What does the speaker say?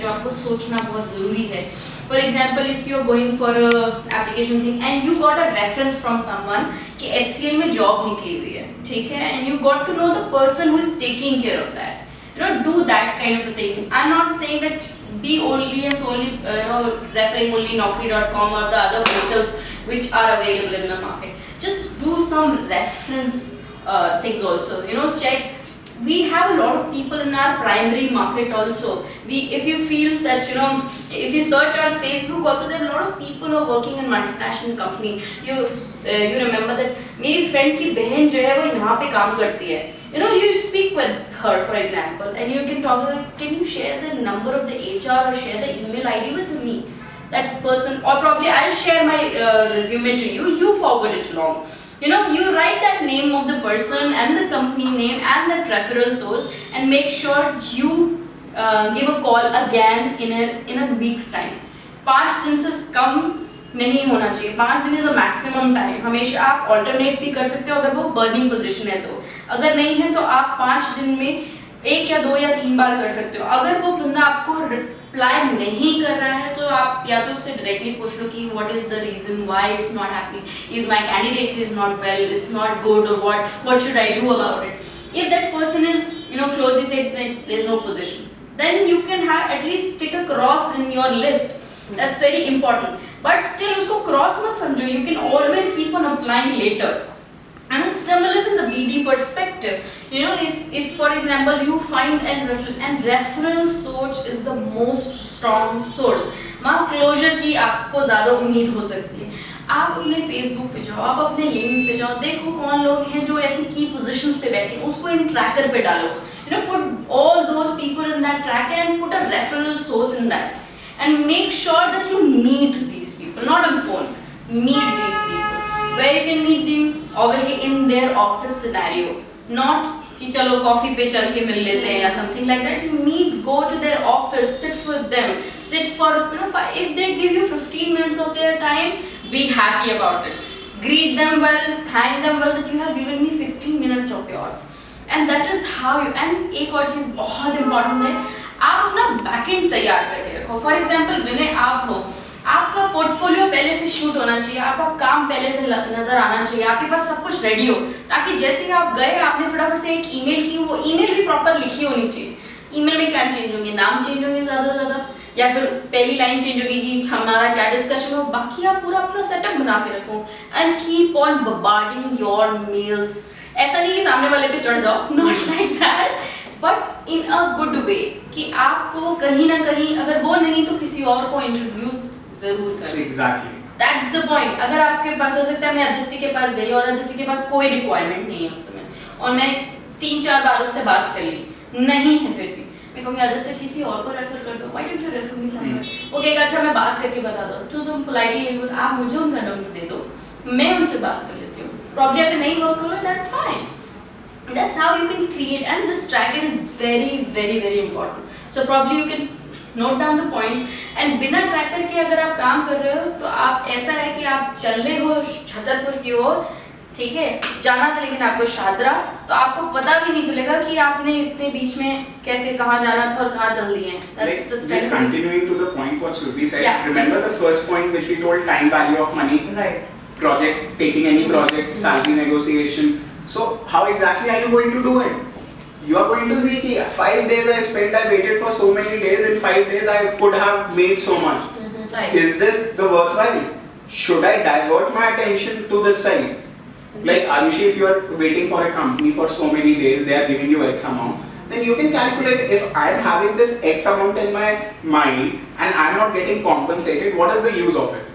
जो आपको सोचना बहुत ज़रूरी है. For example, if you're going for a application thing and you got a reference from someone कि HCL में job निकली हुई है, ठीक है, and you got to know the person who is taking care of that. You know, do that kind of a thing. I'm not saying that be only and solely referring only Naukri.com or the other portals which are available in the market. Just do some reference things also. You know, check. We have a lot of people in our primary market also. If you feel that, you know, if you search on Facebook also, there are a lot of people who are working in multinational company. You remember that मेरी friend की बहन जो है वो यहाँ पे काम करती है. You know, you speak with her, for example, and you can talk. Can you share the number of the HR or share the email ID with me? That person, or probably I'll share my resume to you. You forward it along. You know, you write that name of the person and the company name and that referral source, and make sure you give a call again in a week's time. 5 दिन से कम नहीं होना चाहिए. 5 दिन is a maximum time. हमेशा आप alternate भी कर सकते हो अगर वो burning position है तो. अगर नहीं है तो आप 5 दिन में 1 या 2 या 3 बार कर सकते हो. अगर वो बंदा आपको रिप्लाई नहीं कर रहा है तो आप या तो उससे डायरेक्टली पूछ लो कि what is the reason why it's not happening, is my candidate is not well, it's not good, और what should I do about it. If that person is closely said that there is no position, then you can have at least tick a cross in your list. That's very important. But still उसको cross मत समझो. You can always keep on applying later. And it's similar in the BD perspective. You know, if for example you find and referral source is the most strong source. वहाँ closure की आपको ज़्यादा उम्मीद हो सकती है. आप अपने Facebook पे जाओ, आप अपने LinkedIn पे जाओ, देखो कौन लोग हैं जो ऐसी key positions पे बैठे हैं, उसको इन tracker पे डालो. You know, put all those people in that tracker and put a referral source in that. And make sure that you meet these people, not on phone. Meet these people. Where you can meet them, obviously in their office scenario, not कि चलो coffee पे चल के मिल लेते हैं या something like that. You meet, go to their office, sit with them, sit for if they give you 15 minutes of their time, be happy about it. Greet them well, thank them well that you have given me 15 minutes of yours. And that is how you. And एक और चीज़ बहुत important है, आप अपना backend तैयार करके रखो. For example, विनय आप हो, आपका पोर्टफोलियो पहले से शूट होना चाहिए, आपका काम पहले से नजर आना चाहिए, आपके पास सब कुछ रेडी हो, ताकि जैसे ही आप गए आपने फटाफट से एक ईमेल की, वो ईमेल भी प्रॉपर लिखी होनी चाहिए. ईमेल में क्या चेंज होंगे, नाम चेंज होंगे ज़्यादा या फिर पहली लाइन चेंज होगी कि हमारा क्या डिस्कशन हो. बाकी आप पूरा अपना सेटअप बना के रखो and keep on bombarding your mails. ऐसा नहीं कि सामने वाले पे चढ़ जाओ, not like that, but in a good way कि आपको कहीं ना कहीं अगर वो नहीं तो किसी और को इंट्रोड्यूस जरूर करें. Exactly. That's the point. अगर आपके पास हो सकता है मैं आदित्य के पास गई और आदित्य के पास कोई रिक्वायरमेंट नहीं है उस समय, और मैं 3-4 बार उससे बात कर ली, नहीं है फिर भी मैं कहूँगी आदित्य किसी और को रेफर कर दो. Why don't you refer me someone? वो कहेगा अच्छा मैं बात करके बता दो. तो तुम पोलाइटली आप मुझे उनका नंबर दे दो, मैं उनसे बात कर लेती हूँ. प्रॉब्लम अगर नहीं वर्क करो, that's fine. That's how you can create, and this tracker is very very very important. So probably you can note down the points. And बिना ट्रैकर के अगर आप काम कर रहे हो तो आप ऐसा है कि आप चल रहे हो छतरपुर की ओर, ठीक है, जाना था लेकिन आपको शादरा, तो आपको पता भी नहीं चलेगा कि आपने इतने बीच में कैसे कहाँ जाना था और कहाँ चल दिए हैं. Just continuing to the point what Shruti said. Yeah, remember the first point which we told, time value of money. Right. Project, taking any project, salary negotiation. So how exactly are you going to do it? You are going to see कि 5 days I spent, I waited for so many days. In 5 days I could have made so much. Right. Is this the worthwhile? Should I divert my attention to this side? Like Ayushi, if you are waiting for a company for so many days, they are giving you X amount, then you can calculate, if I am having this X amount in my mind and I am not getting compensated, what is the use of it?